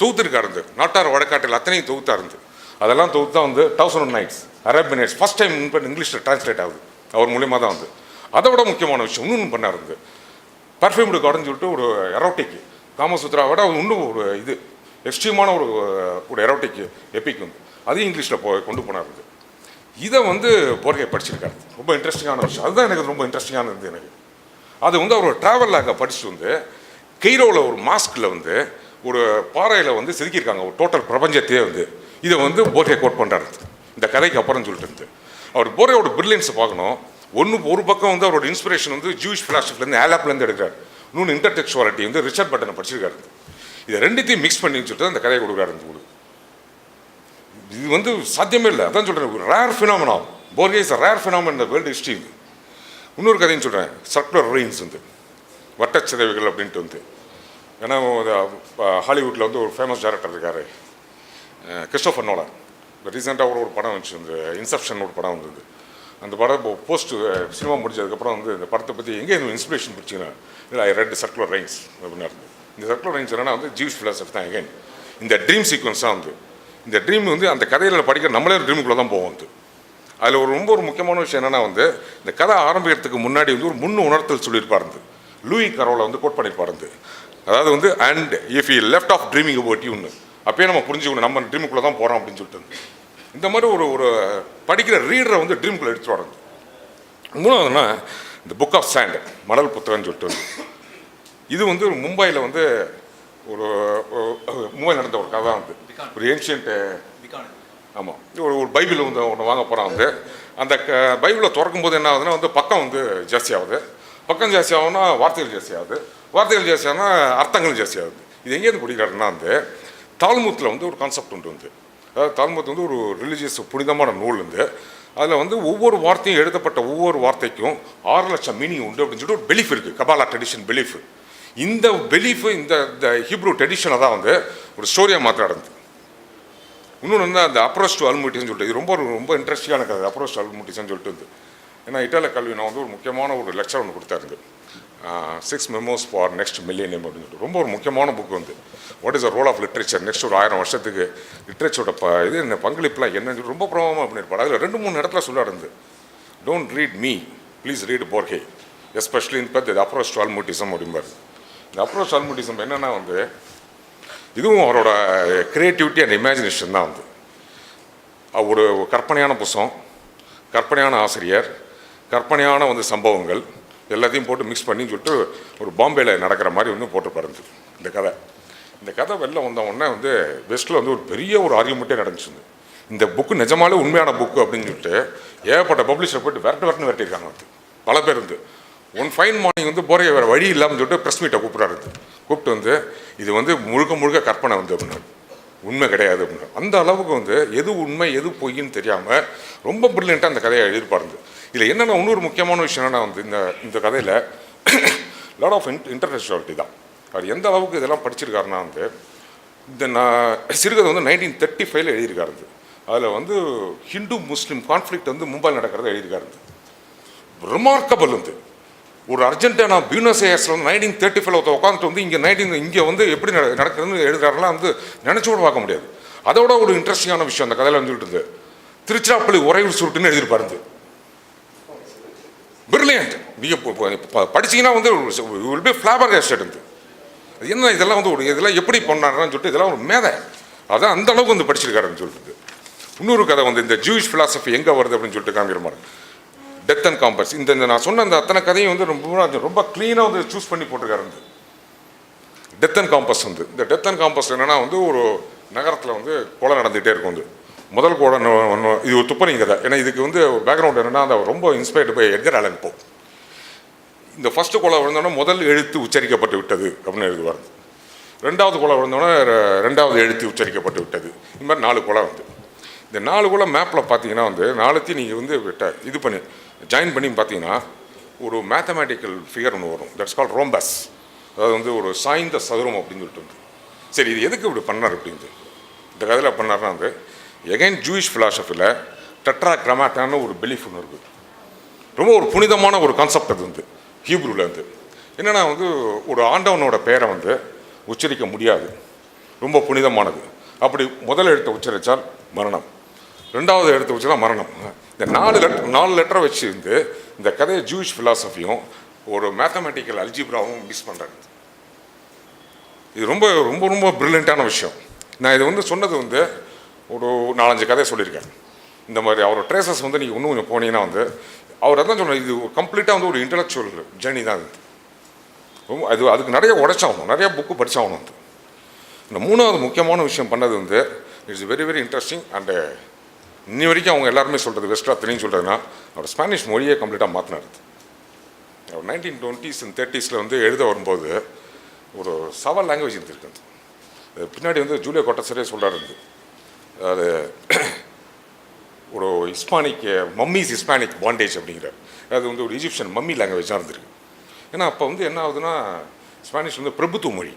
தொகுத்துருக்காரு. நாட்டார் வடக்காட்டில் அத்தனையும் தொகுத்தாரு. அதெல்லாம் தொகுத்து தான் வந்து 1000 Nights Arabian nights first time இங்கிலீஷில் டிரான்ஸ்லேட் ஆகுது. அவர் மூலியமாக தான் வந்து அதை விட முக்கியமான விஷயம் இன்னொன்று பண்ணார். வந்து பர்ஃப்யூம்டு கார்டன் சொல்லிட்டு ஒரு எரோட்டிக் காமசூத்ராவோட இன்னும் ஒரு இது எக்ஸ்ட்ரீமான ஒரு எரோட்டிக் எப்பிக் வந்து அதையும் இங்கிலீஷில் கொண்டு போனார். இதை வந்து போர்கே படிச்சிருக்காரு. ரொம்ப இன்ட்ரெஸ்டிங்கான விஷயம். அதுதான் எனக்கு ரொம்ப இன்ட்ரெஸ்டிங்கான இருந்தது. எனக்கு அது வந்து அவர் ட்ராவல் லாக படிச்சுட்டு வந்து கெய்ரோவில் ஒரு மாஸ்கில் வந்து ஒரு பாறையில் வந்து செதுக்கியிருக்காங்க ஒரு டோட்டல் பிரபஞ்சத்தையே. வந்து இதை வந்து போர்கே கோட் பண்ணுறாரு இந்த கதைக்கு அப்புறம் சொல்லிட்டு இருந்து. அவர் போர்கேவோட பிரில்லியன்ஸை பார்க்கணும். ஒரு பக்கம் வந்து அவரோட இன்ஸ்பிரேஷன் வந்து ஜூயிஷ் ஃபிலாசபிலேருந்து ஆலாப்லேருந்து எடுக்கிறார். இன்னொன்று இன்டர்டெக்சுவாலிட்டி வந்து ரிச்சர்ட் பட்டனை படிச்சிருக்காரு. இதை ரெண்டுத்தையும் மிக்ஸ் பண்ணி சொல்லிட்டு அந்த கதையை கொடுக்குறாரு. இது வந்து சாத்தியமே இல்லை. அதான் சொல்கிறேன், ஒரு rare phenomena. Borges is a rare phenomena இந்த வேர்ல்டு ஹிஸ்ட்ரி. இன்னொரு கதைன்னு சொல்கிறேன், சர்க்குலர் ரெயின்ஸ் வந்து வட்டச்சிதைவுகள் அப்படின்ட்டு. வந்து ஏன்னா ஹாலிவுட்டில் வந்து ஒரு ஃபேமஸ் டைரக்டர் இருக்கார் கிறிஸ்டோஃபர் நோலன். ரீசெண்டாக ஒரு படம் வந்துச்சு, இந்த இன்செப்ஷன் ஒரு படம் வந்தது. அந்த படம் இப்போ போஸ்ட் சினிமா முடிச்சதுக்கப்புறம் வந்து இந்த படத்தை பற்றி எங்கே இன்ஸ்பிரேஷன் பிடிச்சிங்கன்னா இல்லை ஐ ரெட் சர்க்குலர் ரெயின்ஸ் அப்படின்னா இருந்து. இந்த சர்க்குலர் ரெயின்ஸ் என்னன்னா வந்து ஜூயிஷ் ஃபிலாசபி தான். எகைன் இந்த ட்ரீம் சீக்வன்ஸாக வந்து இந்த ட்ரீம் வந்து அந்த கதையில் படிக்கிற நம்மளே ஒரு ட்ரீமுக்குள்ளே தான் போவோம். வந்து அதில் ஒரு முக்கியமான விஷயம் என்னென்னா வந்து இந்த கதை ஆரம்பிக்கிறதுக்கு முன்னாடி வந்து ஒரு முன் உணர்த்தல் சொல்லியிருப்பார். லூயி கரோலை வந்து கோட் பண்ணியிருப்பார். அதாவது வந்து and if you left of dreaming about யூன்னு அப்பயே நம்ம புரிஞ்சுக்கணும் நம்ம ட்ரீமுக்குள்ளே தான் போகிறோம் அப்படின்னு சொல்லிட்டு. இந்த மாதிரி ஒரு படிக்கிற ரீடரை வந்து ட்ரீமுக்குள்ளே எடுத்துகிட்டு வர்றது. மூணாவதுன்னா இந்த புக் ஆஃப் சாண்ட் மணல் புத்தகம்னு சொல்லிட்டு இது வந்து மும்பையில் வந்து மும்பை நடந்த ஒரு கதை வந்து ஒரு ஏன்ஷியன்ட்டு. ஆமாம், ஒரு பைபிள் வந்து ஒன்று வாங்க போகிறான். வந்து அந்த பைபிளை திறக்கும் போது என்ன ஆகுதுன்னா வந்து பக்கம் வந்து ஜாஸ்தி ஆகுது. பக்கம் ஜாஸ்தி ஆகுதுன்னா வார்த்தைகள் ஜாஸ்தி ஆகுது. வார்த்தைகள் ஜாஸ்தி ஆகுதுன்னா அர்த்தங்கள் ஜாஸ்தி ஆகுது. இது எங்கேருந்து பிடிக்கிறாருன்னா வந்து தால்முத்தில் வந்து ஒரு கான்செப்ட் உண்டு. வந்து அதாவது தால்முத் வந்து ஒரு ரிலீஜியஸ் புனிதமான நூல். வந்து அதில் வந்து ஒவ்வொரு வார்த்தையும் எழுதப்பட்ட ஒவ்வொரு வார்த்தைக்கும் 6 லட்சம் மீனிங் உண்டு அப்படின்னு சொல்லிட்டு ஒரு பிலீஃப் இருக்குது. கபாலா ட்ரெடிஷன் பிலீஃப். இந்த பிலீஃபு இந்த ஹீப்ரூ ட்ரெடிஷனை தான் வந்து ஒரு ஸ்டோரியாக மாற்ற நடந்தது. இன்னொன்று வந்து அந்த அப்ரோச் டு அல்முட்டிஸ்ன்னு சொல்லிட்டு இது ரொம்ப இன்ட்ரெஸ்டிங்கான கதை. அப்ரோச் டு அல்முட்டிஸ்ன்னு சொல்லிட்டு வந்து ஏன்னா இட்டாலிய கல்வி நான் வந்து ஒரு முக்கியமான ஒரு லெக்சர் ஒன்று கொடுத்தாரு. 6 Memos ஃபார் நெக்ஸ்ட் மில்லேனியம் அப்படின்னு சொல்லிட்டு ரொம்ப ஒரு முக்கியமான புக். வந்து what is the role of literature next ஒரு 1000 வருஷத்துக்கு லிட்ரேச்சரோட இது என்ன பங்களிப்புலாம் என்னன்னு ரொம்ப பிரபலமாக பண்ணியிருப்பாரு. அதில் 2-3 இடத்துல சொல்லாரு. Don't read me, please read Borges, especially in the approach to Almutasim அப்படிம்பாரு. இந்த அப்ரோச் ஆல்முட்டிசம் என்னென்னா வந்து இதுவும் அவரோட க்ரியேட்டிவிட்டி அண்ட் இமேஜினேஷன் தான் வந்து ஒரு கற்பனையான புத்தகம், கற்பனையான ஆசிரியர், கற்பனையான வந்து சம்பவங்கள் எல்லாத்தையும் போட்டு மிக்ஸ் பண்ணி சொல்லிட்டு ஒரு பாம்பேயில் நடக்கிற மாதிரி வந்து போட்டு பாருங்க இந்த கதை வெளில வந்த உடனே வந்து வெஸ்ட்டில் வந்து ஒரு பெரிய ஒரு ஆர்கியூமெண்ட்டே நடந்துச்சு. இந்த புக்கு நிஜமாலே உண்மையான புக்கு அப்படின்னு சொல்லிட்டு ஏகப்பட்ட பப்ளிஷர் போய்ட்டு விரட்டிருக்காங்க வந்து பல பேர் வந்து ஒன் ஃபைன் மார்னிங் வந்து போகிற வேறு வழி இல்லாமல் சொல்லிட்டு ப்ரெஸ் மீட்டை கூப்பிட்டு வந்து இது வந்து முழுக்க கற்பனை வந்து அப்படின்னா உண்மை கிடையாது அப்படின்னா அந்த அளவுக்கு வந்து எது உண்மை எது பொய்ன்னு தெரியாமல் ரொம்ப பிரில்லியண்ட்டாக அந்த கதையை எழுதிப்பாருங்க. இதில் என்னென்ன இன்னொரு முக்கியமான விஷயம் என்னென்னா வந்து இந்த கதையில் லாட் ஆஃப் இன்டர்நேஷ்னாலிட்டி தான். அவர் எந்த அளவுக்கு இதெல்லாம் படிச்சிருக்காருன்னா வந்து இந்த சிறுகதை வந்து 1935 எழுதியிருக்காரு. அதில் வந்து ஹிந்து முஸ்லீம் கான்ஃப்ளிக்ட் வந்து மும்பையில் நடக்கிறத எழுதியிருக்காரு. ரிமார்க்கபிள் வந்து ஒரு அர்ஜென்டினா பியூனஸ் ஏர்ஸில் வந்து 1935 உட்காந்துட்டு வந்து இங்கே வந்து எப்படி நடக்குதுன்னு எழுதுறாருலாம் வந்து நினச்சி கூட பார்க்க முடியாது. அதோட ஒரு இன்ட்ரெஸ்டிங்கான விஷயம் அந்த கதையில் வந்து சொல்லிட்டு திருச்சிராப்பள்ளி உறையூர் சுருட்டுன்னு எழுதியிருப்பாரு. பிரில்லியன்ட். நீங்கள் படிச்சிங்கன்னா வந்து வில் பி ஃப்ளாபர்காஸ்டட் வந்து என்ன இதெல்லாம் வந்து இதெல்லாம் எப்படி பண்ணாருன்னு சொல்லிட்டு இதெல்லாம் ஒரு மேதை அதான் அந்த அளவுக்கு வந்து படிச்சிருக்காருன்னு சொல்லிட்டு. இன்னொரு கதை வந்து இந்த ஜூயிஷ் ஃபிலாசபி எங்கே வருது அப்படின்னு சொல்லிட்டு காமிக்கிற மாதிரி டெத் அண்ட் காம்பஸ். இந்த நான் சொன்ன அந்த அத்தனை கதையும் வந்து ரொம்ப க்ளீனாக வந்து சூஸ் பண்ணி போட்டிருக்காரு. வந்து டெத் அண்ட் காம்பஸ் வந்து இந்த டெத் அண்ட் காம்பஸ் என்னென்னா வந்து ஒரு நகரத்தில் வந்து கொலை நடந்துகிட்டே இருக்கும். வந்து முதல் கொலை இது ஒரு துப்பறி கதை. ஏன்னா இதுக்கு வந்து பேக்ரவுண்ட் என்னென்னா அந்த ரொம்ப இன்ஸ்பயர்டு பை எட்கர் அலன் போ. இந்த ஃபஸ்ட்டு கொலை விழுந்தோன்னா முதல் எழுத்து உச்சரிக்கப்பட்டு விட்டது அப்படின்னு எழுதுவார். ரெண்டாவது கொலை விழுந்தோன்னா ரெண்டாவது எழுத்து உச்சரிக்கப்பட்டு விட்டது. இந்த மாதிரி 4 கொலை வந்து இந்த 4 கொலை மேப்பில் பார்த்தீங்கன்னா வந்து 4த்தையும் நீங்கள் வந்து இது பண்ணி ஜாயின் பண்ணி பார்த்தீங்கன்னா ஒரு மேத்தமேட்டிக்கல் ஃபிகர் ஒன்று வரும். That's call rhombus. அதாவது வந்து ஒரு சாய்ந்த சதுரம் அப்படின்னு சொல்லிட்டு வந்து சரி இது எதுக்கு இப்படி பண்ணார் அப்படின்ட்டு இந்த கதையில் பண்ணார்னா வந்து எகைன் ஜூயிஷ் ஃபிலாசபியில் டெட்ரா கிராமாட்டான ஒரு பிலீஃப் ஒன்று இருக்குது. ரொம்ப ஒரு புனிதமான ஒரு கான்செப்ட் அது வந்து ஹீப்ரூவில் வந்து என்னென்னா வந்து ஒரு ஆண்டவனோட பேரை வந்து உச்சரிக்க முடியாது, ரொம்ப புனிதமானது. அப்படி முதல் எழுத்தை உச்சரித்தால் மரணம், ரெண்டாவது எழுத்து உச்சரித்தா மரணம். இந்த 4 லெட்டரை வச்சு வந்து இந்த கதையை ஜூயிஷ் ஃபிலாசபியும் ஒரு மேத்தமெட்டிக்கல் அல்ஜிப்ராவும் மிஸ் பண்ணுறாங்க. இது ரொம்ப ரொம்ப ரொம்ப பிரில்லியண்ட்டான விஷயம். நான் இதை வந்து சொன்னது வந்து ஒரு 4-5 கதையை சொல்லியிருக்கேன். இந்த மாதிரி அவரோட ட்ரேசஸ் வந்து நீங்கள் இன்னும் கொஞ்சம் போனீங்கன்னா வந்து அவர் அதான் சொன்னார், இது கம்ப்ளீட்டாக வந்து ஒரு இன்டலெக்சுவல் ஜேர்னி தான் அது. அதுக்கு நிறைய உடைச்சாகணும், நிறைய புக்கு படித்தாகணும். வந்து இந்த 3வது முக்கியமான விஷயம் பண்ணது வந்து it's very very interesting. And இன்னி வரைக்கும் அவங்க எல்லாருமே சொல்கிறது வெஸ்ட்ரா தெரியும் சொல்கிறதுனா அவர் ஸ்பானிஷ் மொழியை கம்ப்ளீட்டாக மாற்றினார். அவர் 1920s and 30s வந்து எழுத வரும்போது ஒரு 7 லாங்குவேஜ் இருந்திருக்கு. பின்னாடி வந்து ஜூலியோ கோட்டசரே சொல்கிறாரு. அது ஒரு ஹிஸ்பானிக் ஹிஸ்பானிக் பாண்டேஜ் அப்படிங்கிறார். அது வந்து ஒரு ஈஜிப்ஷியன் மம்மி லாங்குவேஜாக இருந்திருக்கு. ஏன்னா அப்போ வந்து என்ன ஆகுதுன்னா ஸ்பானிஷ் வந்து பிரபுத்துவ மொழி,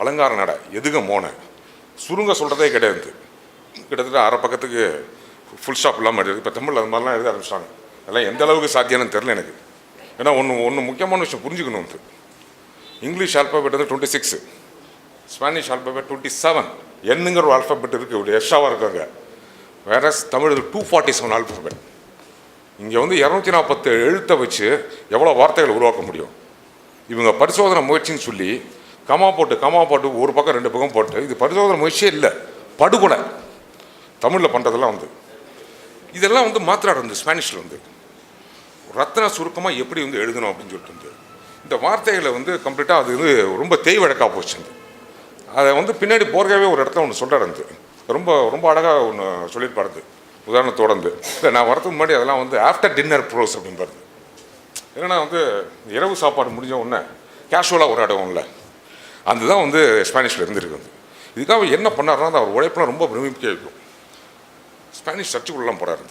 அலங்கார நடை, எதுக மோன, சுருங்க சொல்கிறதே கிடையாது. கிட்டத்தட்ட அரை பக்கத்துக்கு ஃபுல் ஸ்டாப் இல்லாமல் எழுது. இப்போ தமிழில் அது மாதிரிலாம் எழுத ஆரம்பிச்சிட்டாங்க. அதெல்லாம் எந்த அளவுக்கு சாத்தியம்னு தெரில எனக்கு. ஏன்னா ஒன்று முக்கியமான விஷயம் புரிஞ்சுக்கணும். வந்து இங்கிலீஷ் ஆல்ஃபாபெட் வந்து 26, ஸ்பானிஷ் ஆல்ஃபாபெட் 27, என்னங்கிற ஒரு ஆல்ஃபாபெட் இருக்குது, ஒரு எக்ஸ்ட்ராவாக இருக்காங்க. வேற தமிழ் 247 ஆல்ஃபாபெட். இங்கே வந்து 240 எழுத்தை வச்சு எவ்வளோ வார்த்தைகள் உருவாக்க முடியும்? இவங்க பரிசோதனை முயற்சின்னு சொல்லி கமா போட்டு ஒரு பக்கம் 2 பக்கம் போட்டு இது பரிசோதனை முயற்சியே இல்லை, படுகொலை தமிழில் பண்ணுறதெல்லாம் வந்து இதெல்லாம் வந்து மாத்திராடு வந்து ஸ்பானிஷில் வந்து ரத்ன சுருக்கமாக எப்படி வந்து எழுதணும் அப்படின்னு சொல்லிட்டு வந்து இந்த வார்த்தைகளை வந்து கம்ப்ளீட்டாக அது வந்து ரொம்ப தேய்வழக்காக போச்சு. அதை வந்து பின்னாடி போர்க்காவே ஒரு இடத்துல ஒன்று சொல்கிறாரு. ரொம்ப ரொம்ப அழகாக ஒன்று சொல்லியிருப்பாரு. உதாரணத்தோடு வந்து இல்லை நான் வரதுக்கு முன்னாடி அதெல்லாம் வந்து ஆஃப்டர் டின்னர் ப்ரோஸ் அப்படின்னு பாருது. ஏன்னா வந்து இரவு சாப்பாடு முடிஞ்ச உடனே கேஷுவலாக உரையாடுவோம்ல, அதுதான் வந்து ஸ்பானிஷில் இருந்துருக்கு. வந்து இதுக்காக என்ன பண்ணாருன்னா அவர் உழைப்பெல்லாம் ரொம்ப பிரமிக்க இருக்கும். ஸ்பானிஷ் சர்ச்சுக்குள்ளெலாம் போகிறாரு,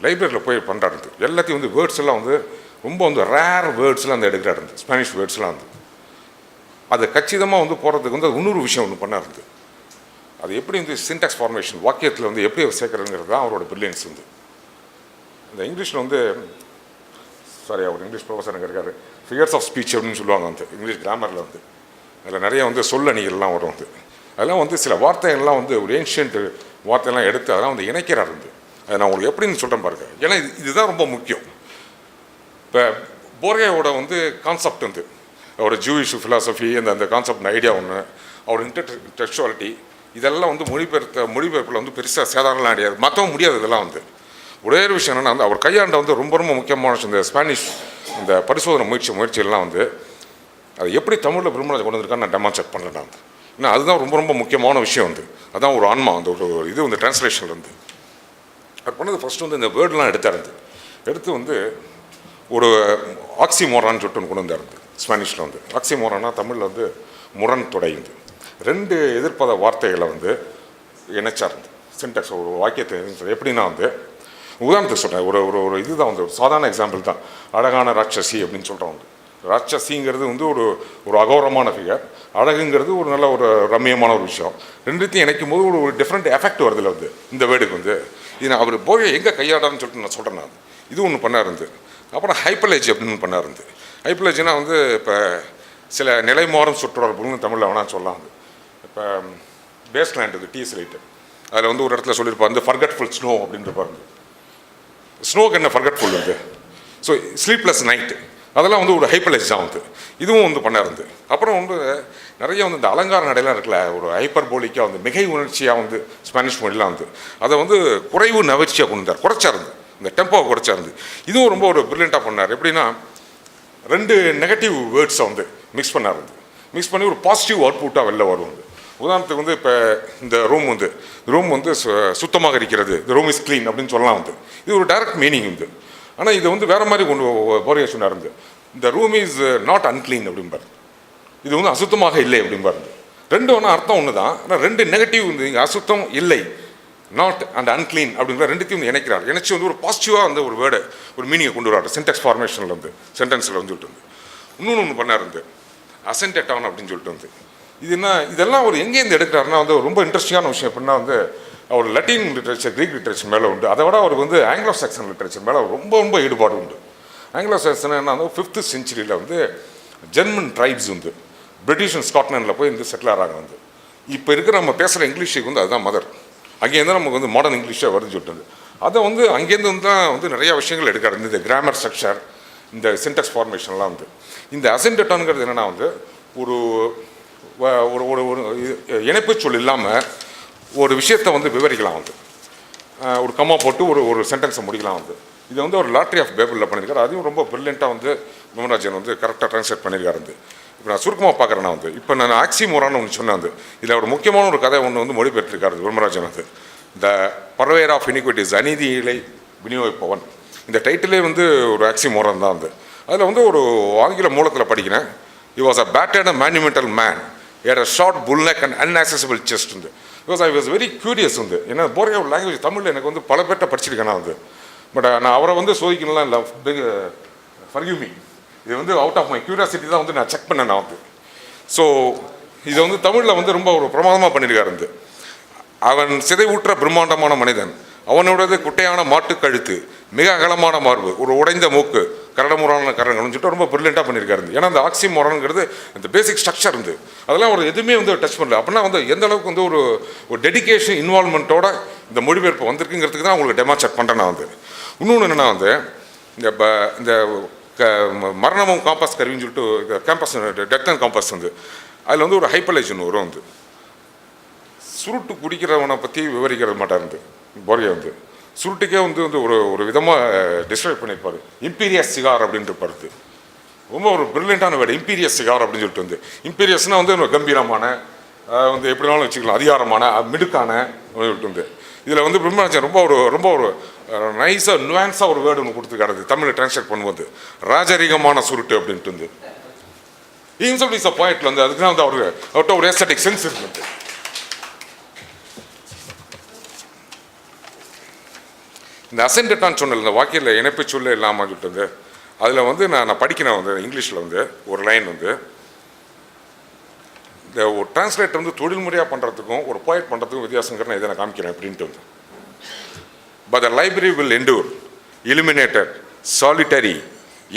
லைப்ரரியில் போய் பண்ணுறாரு. எல்லாத்தையும் வந்து வேர்ட்ஸ் எல்லாம் வந்து ரொம்ப வந்து ரேர் வேர்ட்ஸ்லாம் வந்து எடுக்கிறாரு. ஸ்பானிஷ் வேர்ட்ஸ்லாம் வந்து அது கச்சிதமாக வந்து போகிறதுக்கு வந்து அது இன்னொரு விஷயம் ஒன்று பண்ணாரு. அது எப்படி வந்து சின்டாக்ஸ் ஃபார்மேஷன் வாக்கியத்தில் வந்து எப்படி அவர் சேர்க்குறதுங்கிறது தான் அவரோட பிரில்லியன்ஸ். வந்து இந்த இங்கிலீஷில் வந்து அவர் இங்கிலீஷ் ப்ரொஃபஸர் அங்கே இருக்கார், ஃபிகர்ஸ் ஆஃப் ஸ்பீச் அப்படின்னு சொல்லுவாங்க. வந்து இங்கிலீஷ் கிராமரில் வந்து அதில் நிறைய வந்து சொல்லணிகள்லாம் வரும். வந்து அதெல்லாம் வந்து சில வார்த்தைகள்லாம் வந்து ஒரு ஏன்ஷியன்ட் வார்த்தையெல்லாம் எடுத்து அதெல்லாம் வந்து இணைக்கிறார். வந்து அதை நான் உங்களுக்கு எப்படின்னு சொல்கிறேன் பாருங்க. ஏன்னா இதுதான் ரொம்ப முக்கியம். இப்போ போர்கேயோட வந்து கான்செப்ட் வந்து அவரோட ஜூயிஷ் ஃபிலாசபி அந்த கான்செப்ட் ஐடியா ஒன்று, அவர் இன்டெலெக்சுவாலிட்டி, இதெல்லாம் வந்து மொழிபெயர்ப்பில் வந்து பெருசாக சேதாரம்லாம் கிடையாது, மற்றவங்க முடியாது. இதெல்லாம் வந்து ஒரே ஒரு விஷயம் என்னென்னா வந்து அவர் கையாண்ட வந்து ரொம்ப ரொம்ப முக்கியமான விஷயம் இந்த ஸ்பானிஷ் இந்த பரிசோதனை முயற்சிகள்லாம் வந்து அது எப்படி தமிழில் பிரம்மராஜ் கொண்டு வந்திருக்கான்னு நான் டெமான்ஸ்ட்ரேட் பண்ணல வந்து. ஏன்னா அதுதான் ரொம்ப ரொம்ப முக்கியமான விஷயம் வந்து. அதான் ஒரு ஆன்மா அந்த ஒரு இது வந்து டிரான்ஸ்லேஷனில் இருந்து அவர் பண்ணது. ஃபஸ்ட்டு வந்து இந்த வேர்டெலாம் எடுத்து வந்து ஒரு ஆக்சிமோரான்னு சொல்லிட்டு ஒன்று கொண்டு வந்தார் ஸ்பானிஷில் வந்து. ஆக்சிமோரானா தமிழில் வந்து முரண் தொடைந்து 2 எதிர்ப்பத வார்த்தைகளை வந்து இணைச்சார் சின்டாக்ஸ் ஒரு வாக்கியத்தை. எப்படின்னா வந்து உதாரணத்துக்கு சொல்கிறேன், ஒரு இதுதான் வந்து ஒரு சாதாரண எக்ஸாம்பிள் தான். அழகான ராட்சசி அப்படின்னு சொல்கிறோம் வந்து. ராட்சசிங்கிறது வந்து ஒரு அகோரமான ஃபிகர், அழகுங்கிறது ஒரு நல்ல ஒரு ரம்மியமான ஒரு விஷயம். ரெண்டுத்தையும் இணைக்கும் போது ஒரு டிஃப்ரெண்ட் எஃபெக்ட் வருதுல வந்து இந்த வேர்டுக்கு வந்து. இது நான் அவர் போய் எங்கே கையாடான்னு சொல்லிட்டு நான் சொல்கிறேன். நான் இது ஒன்று பண்ணாருந்து. அப்புறம் ஹைப்பர்லேஜ் அப்படின்னு பண்ணாருந்து. ஹைப்பர்லேஜ்னா வந்து இப்போ சில நிலைமாறும் சுற்றுலா தமிழில் வேணால் சொல்லலாம். வந்து இப்போ பேஸ்லேண்ட் இது டீஸ் ரைட்டு அதில் வந்து ஒரு இடத்துல சொல்லியிருப்பார் வந்து ஃபர்கட்ஃபுல் ஸ்னோ அப்படின்ற பாருங்க. ஸ்னோக்கு என்ன ஃபர்கட்ஃபுல் வந்து. ஸோ ஸ்லீப்லெஸ் நைட்டு அதெல்லாம் வந்து ஒரு ஹைப்பர்லேஜ் தான் வந்து. இதுவும் வந்து பண்ணாருந்து. அப்புறம் வந்து நிறைய வந்து இந்த அலங்கார நடையெல்லாம் இருக்குல்ல, ஒரு ஹைப்பர்போலிக்காக வந்து மிகை உணர்ச்சியாக வந்து ஸ்பானிஷ் மொழிலாம் வந்து அதை வந்து குறைவு நகர்ச்சியாக கொண்டு வந்தார், குறைச்சாருந்து, இந்த டெம்போவை குறைச்சாருந்து. இதுவும் ரொம்ப ஒரு பிரில்லியண்ட்டாக பண்ணார். எப்படின்னா 2 நெகட்டிவ் வேர்ட்ஸை வந்து மிக்ஸ் பண்ணி ஒரு பாசிட்டிவ் அவுட்புட்டாக வெளில வரும். உதாரணத்துக்கு வந்து இப்போ இந்த ரூம் வந்து சுத்தமாக இருக்கிறது, இந்த ரூம் இஸ் க்ளீன் அப்படின்னு சொல்லலாம் வந்து. இது ஒரு டைரக்ட் மீனிங் வந்து. ஆனால் இதை வந்து வேறு மாதிரி கொண்டு போறிய சொன்னார். இந்த ரூம் இஸ் நாட் அன்க்ளீன் அப்படிம்பார். இது வந்து அசுத்தமாக இல்லை அப்படிம்பார். 2 ஒன்றா அர்த்தம் ஒன்று தான். ஆனால் 2 நெகட்டிவ் வந்து இங்கே அசுத்தம் இல்லை, நாட் அண்ட் அன்க்ளீன் அப்படிங்கிற 2த்தையும் வந்து இணைக்கிறார். இணைச்சி வந்து ஒரு பாசிட்டிவாக வந்து ஒரு வேர்டை ஒரு மீனிங்கை கொண்டு வராரு சின்டெக்ஸ் ஃபார்மேஷனில் வந்து சென்டென்ஸில் வந்து சொல்லிட்டு வந்து. இன்னொன்று பண்ணார் வந்து அசென்டெட்டான் அப்படின்னு சொல்லிட்டு வந்து. இதெல்லாம் ஒரு எங்கேருந்து எடுக்கிறாருன்னா வந்து ரொம்ப இன்ட்ரெஸ்டிங்கான விஷயம். எப்படின்னா வந்து அவர் லட்டின் லிட்ரேச்சர், க்ரீக் லிட்ரேச்சர் மேலே உண்டு. அதை விட அவருக்கு வந்து ஆங்கிலோ சாக்சன் லிட்ரேச்சர் மேலே ரொம்ப ரொம்ப ஈடுபாடு உண்டு. ஆங்கிலோ சாக்சன் என்ன வந்து 5th century வந்து ஜெர்மன் ட்ரைப்ஸ் வந்து பிரிட்டிஷ் அண்ட் ஸ்காட்லாண்டில் போய் வந்து செட்டில் ஆகிறாங்க வந்து. இப்போ இருக்கிற நம்ம பேசுகிற இங்கிலீஷுக்கு வந்து அதுதான் மதர். அங்கேருந்து நமக்கு வந்து மாடர்ன் இங்கிலீஷாக வருதுன்னு சொல்லிட்டு அதை வந்து அங்கேருந்து வந்து தான் வந்து நிறையா விஷயங்கள் எடுக்காரு. இந்த கிராமர் ஸ்ட்ரக்சர், இந்த சின்டெக்ஸ் ஃபார்மேஷன்லாம் வந்து. இந்த அசென்டெட்டானுங்கிறது என்னென்னா வந்து ஒரு இணைப்பு சொல் இல்லாமல் ஒரு விஷயத்தை வந்து விவரிக்கலாம் வந்து. ஒரு கம்மா போட்டு ஒரு சென்டென்ஸை முடிக்கலாம் வந்து. இதை வந்து ஒரு லாட்ரி ஆஃப் பேபிளில் பண்ணியிருக்காரு. அதையும் ரொம்ப பிரில்லியண்ட்டாக வந்து பிரம்மராஜன் வந்து கரெக்டாக ட்ரான்ஸ்லேட் பண்ணியிருக்காரு வந்து. இப்போ நான் சுருக்கமாக பார்க்குறேன்னா வந்து இப்போ நான் ஆக்சிமோரான்னு ஒன்று சொன்னேன் வந்து. இதில் ஒரு முக்கியமான ஒரு கதை ஒன்று வந்து மொழிபெற்றிருக்காரு பிரம்மராஜன் வந்து. த பர்வேயர் ஆஃப் இனிக்விட்டிஸ், அநீதிகளை விநியோகிப்பவன். இந்த டைட்டிலே வந்து ஒரு ஆக்சிமோரான் தான் வந்து. அதில் வந்து ஒரு ஆங்கில மூலத்தில் படிக்கிறேன். He was a battered and monumental man. He had a short bull neck and inaccessible chest. Because I was very curious. ஏன்னா போகிற ஒரு லாங்குவேஜ் தமிழில் எனக்கு வந்து பல பேர்ட்ட படிச்சிருக்கேன் நான் வந்து. பட் நான் அவரை வந்து சோதிக்கணும்லாம் இல்லை, forgive me. இது வந்து அவுட் ஆஃப் மை கியூரியாசிட்டி தான் வந்து நான் செக் பண்ணேன் நான் வந்து. ஸோ இதை வந்து தமிழில் வந்து ரொம்ப ஒரு பிரமாதமாக பண்ணியிருக்காரு வந்து. அவன் சிதை ஊற்ற பிரம்மாண்டமான மனிதன், அவனோடது குட்டையான மாட்டு கழுத்து, மிக அகலமான மார்பு, ஒரு உடைந்த மூக்கு, கரடமுறான கரங்கள்னு சொல்லிட்டு ரொம்ப பிரில்லியண்ட்டாக பண்ணியிருக்காரு. ஏன்னா அந்த ஆக்சிமோரான்ங்கிறது இந்த பேசிக் ஸ்ட்ரக்சர் இருந்து அதெல்லாம் ஒரு எதுவுமே வந்து டச் பண்ணல. அப்படின்னா வந்து எந்த அளவுக்கு வந்து ஒரு டெடிகேஷன் இன்வால்மெண்ட்டோட இந்த மொழிபெயர்ப்பு வந்திருக்குங்கிறதுக்கு தான் உங்களுக்கு டெமான்ஸ்ட்ரேட் பண்ணுறேன் நான் வந்து. இன்னொன்று என்னென்னா வந்து இந்த மரணமும் காம்பஸ் கருவின்னு சொல்லிட்டு கேம்பஸ் டெத் அண்ட் காம்பஸ் வந்து அதில் வந்து ஒரு ஹைப்பர்லேஜன் வரும் வந்து. சுருட்டு குடிக்கிறவனை பற்றி விவரிக்கிறது மாட்டார் வந்து போர்கே வந்து. சுருட்டுக்கே வந்து ஒரு விதமாக டிஸ்கிரைப் பண்ணியிருப்பார். இம்பீரியஸ் சிகார் அப்படின்ட்டு இருப்பார். ரொம்ப ஒரு பிரில்லியண்ட்டான வேர்டு இம்பீரியஸ் சிகார் அப்படின்னு சொல்லிட்டு வந்து. இம்பீரியஸ்னால் வந்து கம்பீரமான வந்து எப்படினாலும் வச்சுக்கலாம், அதிகாரமான மிடுக்கான சொல்லிட்டு வந்து. இதில் வந்து பிரம்மராஜன் ரொம்ப ஒரு நைஸாக நுவான்ஸாக ஒரு வேர்டு ஒன்று கொடுத்துருக்காரு தமிழ் டிரான்ஸ்லேட் பண்ணும்போது. ராஜரிகமான சுருட்டு அப்படின்ட்டு வந்து. இன்சல்ட் இஸ் அ பாயிண்ட்ல வந்து அதுக்கு தான் வந்து அவர்கிட்ட ஒரு எஸ்தட்டிக் சென்ஸ் இருக்கு. இந்த அசென்டெட்டான்னு சொன்னல இந்த வாக்கியில் இணைப்பு சொல்ல இல்லாமல் சொல்லிட்டு வந்து அதில் வந்து நான் படிக்கிறேன் வந்து இங்கிலீஷில் வந்து ஒரு லைன் வந்து இந்த ஒரு டிரான்ஸ்லேட் வந்து தொழில்முறையாக பண்ணுறதுக்கும் ஒரு போயட் பண்ணுறதுக்கும் வித்தியாசங்கிற நான் இதை நான் காமிக்கிறேன் அப்படின்ட்டு வந்து. But the library will endure, illuminated, solitary,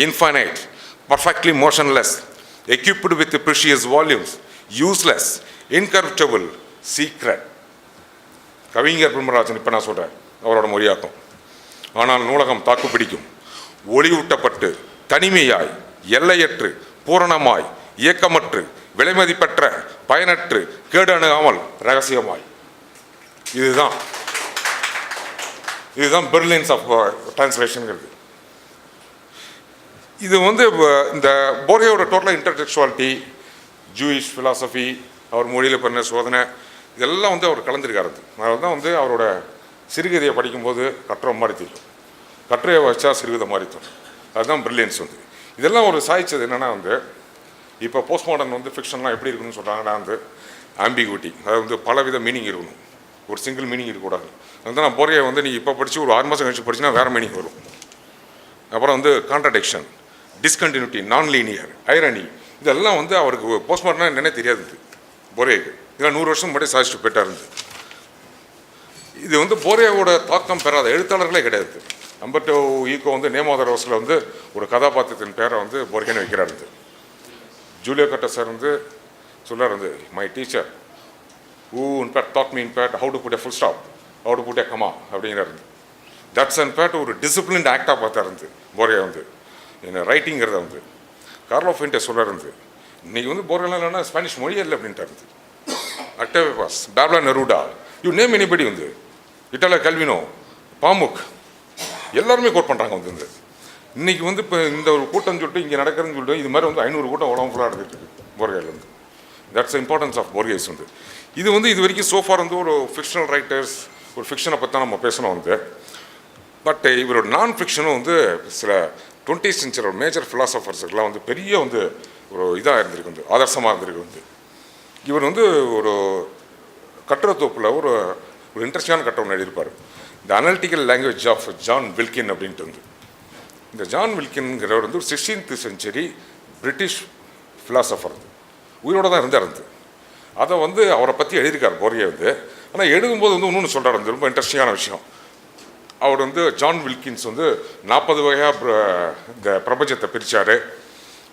infinite, perfectly motionless, equipped with precious volumes, useless, incorruptible, secret. கவிஞர் பிரம்மராஜன் இப்போ நான் சொல்கிறேன் அவரோட மொழியாக்கம். ஆனால் நூலகம் தாக்குப்பிடிக்கும், ஒளியூட்டப்பட்டு தனிமையாய் எல்லையற்று பூரணமாய் இயக்கமற்று விலைமதிப்பற்ற பயனற்று கேடு அணுகாமல் ரகசியமாய். இதுதான் பிரில்லியன்ஸ் ஆஃப் டிரான்ஸ்லேஷனுங்கிறது. இது வந்து இந்த போர்ஹேயோட டோட்டலாக இன்டர்டெக்சுவாலிட்டி, ஜூயிஷ் ஃபிலாசபி, அவர் மொழியில் பண்ண சோதனை, இதெல்லாம் வந்து அவர் கலந்துருக்காரு. அதனால தான் வந்து அவரோட சிறுகதையை படிக்கும்போது கட்டுரை மாதிரி தெரியும், கட்டுரையை வச்சா சிறுகதை மாதிரி தரும். அதுதான் பிரில்லியன்ஸ் வந்து. இதெல்லாம் ஒரு சாய்ச்சது என்னென்னா வந்து இப்போ போஸ்ட் மாடர்ன் வந்து ஃபிக்ஷன்லாம் எப்படி இருக்குன்னு சொல்கிறாங்கன்னா வந்து ஆம்பிகுவிட்டி, அதாவது வந்து பலவித மீனிங் இருக்கணும், ஒரு சிங்கிள் மீனிங் இருக்கக்கூடாது. அதுதான் நான் போர்ஹே வந்து நீங்கள் இப்போ படித்து ஒரு 6 மாதம் கழிச்சு படிச்சுன்னா வேறு மீனிங் வரும். அப்புறம் வந்து கான்ட்ரடிக்ஷன், டிஸ்கண்டினியூட்டி, நான் லீனியர், ஐரணி, இதெல்லாம் வந்து அவருக்கு போஸ்ட் மாடர்னா என்னென்ன தெரியாது போர்ஹேக்கு. இதெல்லாம் 100 வருஷம் முன்னாடி சாதிச்சுட்டு போயிட்டார். இது வந்து போர்ஹேவோட தாக்கம் பெறாத எழுத்தாளர்களே கிடையாது. நம்பர் 2 ஈகோ வந்து நேம் ஆஃப் தி ரோஸில் வந்து ஒரு கதாபாத்திரத்தின் பேரை வந்து போர்ஹேன்னு வைக்கிறாரு. ஜூலியோ கட்டர் சார் வந்து சொல்லார் வந்து my teacher who in fact taught me in fact how to put a full stop, how to put a comma அப்படிங்கிறாரு. தட்ஸ் in fact ஒரு டிசிப்ளின்ட் ஆக்டாக பார்த்தாரு போர்ஹே வந்து என்ன ரைட்டிங்கிறத வந்து. கார்லோ ஃபெயின்டே சொல்லார் இன்னைக்கு வந்து போர்ஹேலாம் இல்லைன்னா ஸ்பானிஷ் மொழியே இல்லை அப்படின்ட்டாரு. அக்டேவியோ பாஸ், பேப்லா நெரூடா, யூ நேம் எனிபடி வந்து இட்டாலியோ கல்வினோ, பாமுக், எல்லாருமே கோட் பண்ணுறாங்க வந்து. இன்றைக்கி வந்து இப்போ இந்த ஒரு கூட்டம் சொல்லிட்டு இங்கே நடக்கிறதுன்னு சொல்லிட்டு இது மாதிரி வந்து 500 கூட்டம் உலகம் ஃபுல்லாக நடந்துட்டு இருக்கு போர்ஹேல வந்து. தட்ஸ் இம்பார்ட்டன்ஸ் ஆஃப் போர்ஹேஸ் வந்து. இது வந்து இது வரைக்கும் சோஃபார் வந்து ஒரு ஃபிக்ஷனல் ரைட்டர்ஸ், ஒரு ஃபிக்ஷனை பற்றி தான் நம்ம பேசணும் வந்து. பட் இவரோட நான் ஃபிக்ஷனும் வந்து சில 20th சென்ச்சுரி மேஜர் ஃபிலாசபர்ஸுக்கெலாம் வந்து பெரிய வந்து ஒரு இதாக இருந்திருக்கு வந்து, ஆதர்சமாக இருந்திருக்கு வந்து. இவர் வந்து ஒரு கட்டுரை தொகுப்பில் ஒரு இன்ட்ரெஸ்டிங்கான கட்டுரை எழுதியிருப்பார், த அனலிட்டிக்கல் லாங்குவேஜ் ஆஃப் ஜான் வில்கின் அப்படின்ட்டு வந்து. இந்த ஜான் வில்கின்கிறவர் வந்து ஒரு 16th சென்ச்சுரி பிரிட்டிஷ் ஃபிலாசபர், உயிரோட தான் இருந்தார். அதை வந்து அவரை பற்றி எழுதியிருக்கார் போர்ஹே வந்து. ஆனால் எழுதும்போது வந்து இன்னொன்று சொல்கிறார், ரொம்ப இன்ட்ரெஸ்டிங்கான விஷயம். அவர் வந்து ஜான் வில்கின்ஸ் வந்து 40 வகையாக இந்த பிரபஞ்சத்தை பிரித்தார்.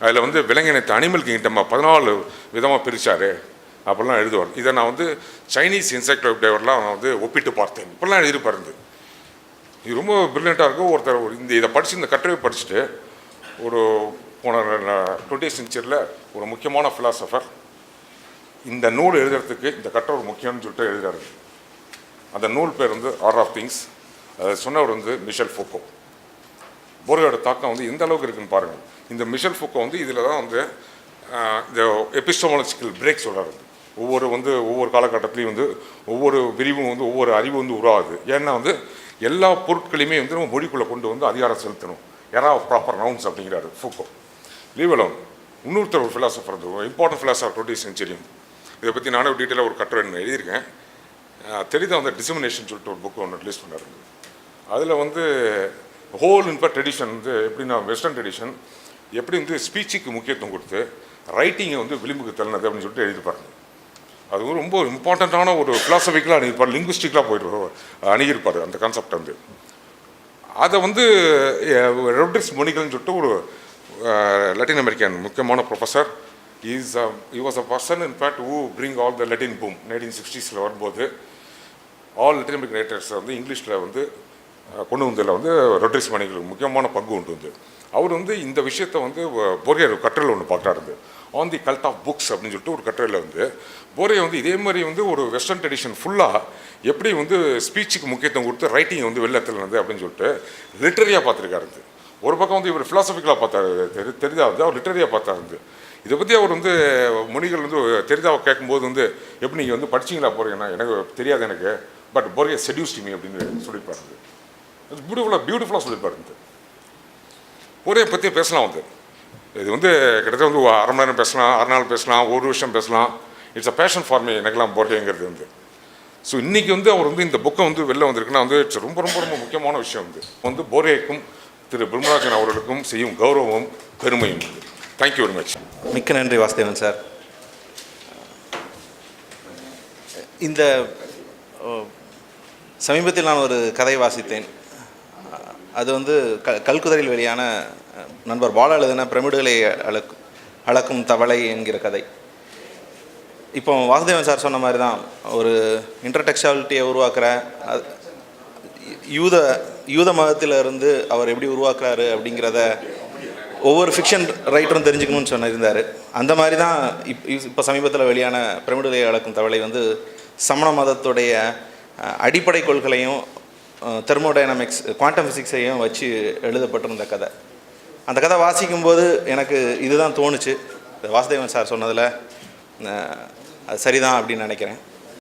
அதில் வந்து விலங்கினத்தை அனிமல் கிங்டமாக 14 விதமாக பிரித்தார் அப்படிலாம் எழுதுவார். இதை நான் வந்து சைனீஸ் என்சைக்ளோபீடியாவெல்லாம் நான் வந்து ஒப்பிட்டு பார்த்தேன், இப்படிலாம் எழுதியிருப்பார். இது ரொம்ப பிரில்லியண்ட்டாக இருக்கும். ஒருத்தர் இதை படித்து இந்த கட்டுரையை படிச்சுட்டு ஒரு போன 20th சென்ச்சுரியில் ஒரு முக்கியமான ஃபிலாசபர் இந்த நூல் எழுதுறதுக்கு இந்த கட்டுரை ஒரு முக்கியம்னு சொல்லிட்டு எழுதுறாரு. அந்த நூல் பேர் வந்து ஆர்டர் ஆஃப் திங்ஸ். அதை சொன்னவர் வந்து மிஷல் ஃபூக்கோ. போர்ஹேயோட தாக்கம் வந்து எந்த அளவுக்கு இருக்குன்னு பாருங்கள். இந்த மிஷல் ஃபூக்கோ வந்து இதில் தான் வந்து இந்த எபிஸ்டமாலஜிக்கல் பிரேக் சொல்கிறாரு. ஒவ்வொரு காலகட்டத்துலேயும் வந்து ஒவ்வொரு விரிவும் வந்து ஒவ்வொரு அறிவு வந்து உருவாகுது. ஏன்னா வந்து எல்லா பொருட்களையுமே வந்து நம்ம மொழிக்குள்ளே கொண்டு வந்து அதிகாரம் செலுத்தணும், யாரா ப்ராப்பர் நவுன்ஸ் அப்படிங்கிறாரு ஃபூக்கோ. லீவலோன் இன்னொருத்தர் ஒரு philosopher, important philosopher 20th century. இதை பற்றி நானே டீட்டெயிலாக ஒரு கட்டுரை எழுதியிருக்கேன். தெரியுதா வந்து டிசமினேஷன் சொல்லிட்டு ஒரு புக்கு ஒன்று ரிலீஸ் பண்ணார். அதில் வந்து ஹோல் இன்ஃபர் ட்ரெடிஷன் வந்து எப்படின்னா வெஸ்டர்ன் ட்ரெடிஷன் எப்படி வந்து ஸ்பீச்சுக்கு முக்கியத்துவம் கொடுத்து ரைட்டிங்கை வந்து விளிம்புக்கு தள்ளினது அப்படின்னு சொல்லிட்டு எழுதிப்பாரு. அது ரொம்ப இம்பார்ட்டண்ட்டான ஒரு ஃபிலாசபிக்கலாக அணுகிருப்பார், லிங்குவிஸ்டிக்கலாக போயிட்டு அணுகிருப்பார் அந்த கான்செப்ட் வந்து. அதை வந்து ரொட்ரிக்ஸ் மொனிகல்னு சொல்லிட்டு ஒரு லட்டின் அமெரிக்கன் முக்கியமான professor, he was a person in fact who bring all the Latin boom 1960s வரும்போது ஆல் லட்டின் அமெரிக்கன் ரைட்டர்ஸ் வந்து இங்கிலீஷில் வந்து கொண்டு வந்ததில் வந்து ரொட்ரிக்ஸ் மொனிகல் முக்கியமான பங்கு உண்டு வந்து. அவர் வந்து இந்த விஷயத்தை வந்து போர்ஹே கட்டுரையில் ஒன்று பார்க்குறாரு, on the cult of books அப்படின்னு சொல்லிட்டு ஒரு கட்டுரையில் வந்து போர்ஹே வந்து இதே மாதிரி வந்து ஒரு வெஸ்டர்ன் ட்ரெடிஷன் ஃபுல்லாக எப்படி வந்து ஸ்பீச்சுக்கு முக்கியத்துவம் கொடுத்து ரைட்டிங் வந்து வெள்ளத்தில் இருந்து அப்படின்னு சொல்லிட்டு லிட்ரரியாக பார்த்துருக்காரு. ஒரு பக்கம் வந்து இவர் ஃபிலாசபிக்கலாக பார்த்தாரு, தெரிதா வந்து அவர் லிட்ரரியாக பார்த்தாரு. இதை பற்றி அவர் வந்து மொழிகள் வந்து தெரிதாவை கேட்கும்போது வந்து எப்படி நீங்கள் வந்து படிச்சிங்களா போகிறீங்கன்னா எனக்கு தெரியாது எனக்கு, பட் போர்ஹே செடியூஸ்ட் மீ அப்படின்னு சொல்லியிருப்பாரு. பியூட்டிஃபுல்லாக சொல்லியிருப்பாரு. போர்ஹே பற்றி பேசலாம் வந்து, இது வந்து கிட்டத்தட்ட வந்து 1/2 மணி நேரம் பேசலாம், 6 நாள் பேசலாம், 1 வருஷம் பேசலாம். It's a passion for me எனக்குலாம் போர்ஹேங்கிறது வந்து. ஸோ இன்றைக்கி வந்து அவர் வந்து இந்த புக்கை வந்து வெளில வந்திருக்குன்னா வந்து இட்ஸ் ரொம்ப ரொம்ப ரொம்ப முக்கியமான விஷயம் வந்து போர்ஹேக்கும் திரு பிரம்மராஜன் அவர்களுக்கும் செய்யும் கௌரவமும் பெருமையும். Thank you very much. மிக்க நன்றி வாசுதேவன் சார். இந்த சமீபத்தில் நான் ஒரு கதை வாசித்தேன். அது வந்து கல்குதரில் வெளியான நண்பர் பாலா எழுதின பிரமிடுகளை அளக்கும் தவளை என்கிற கதை. இப்போ வாசுதேவன் சார் சொன்ன மாதிரி தான் ஒரு இன்டர்டெக்சுவாலிட்டியை உருவாக்குற யூத மதத்தில் இருந்து அவர் எப்படி உருவாக்குறாரு அப்படிங்கிறத ஒவ்வொரு ஃபிக்ஷன் ரைட்டரும் தெரிஞ்சுக்கணும்னு சொன்னிருந்தார். அந்த மாதிரி தான் இப்போ சமீபத்தில் வெளியான பிரமிடுகளை அளக்கும் தவளை வந்து சமண மதத்துடைய அடிப்படை கொள்கைகளையும் தெர்மோடைனமிக்ஸ் குவாண்டம் ஃபிசிக்ஸையும் வச்சு எழுதப்பட்டிருந்த கதை. அந்த கதை வாசிக்கும்போது எனக்கு இதுதான் தோணுச்சு. வாசுதேவன் சார் சொன்னதில் அது சரிதான் அப்படின்னு நினைக்கிறேன்.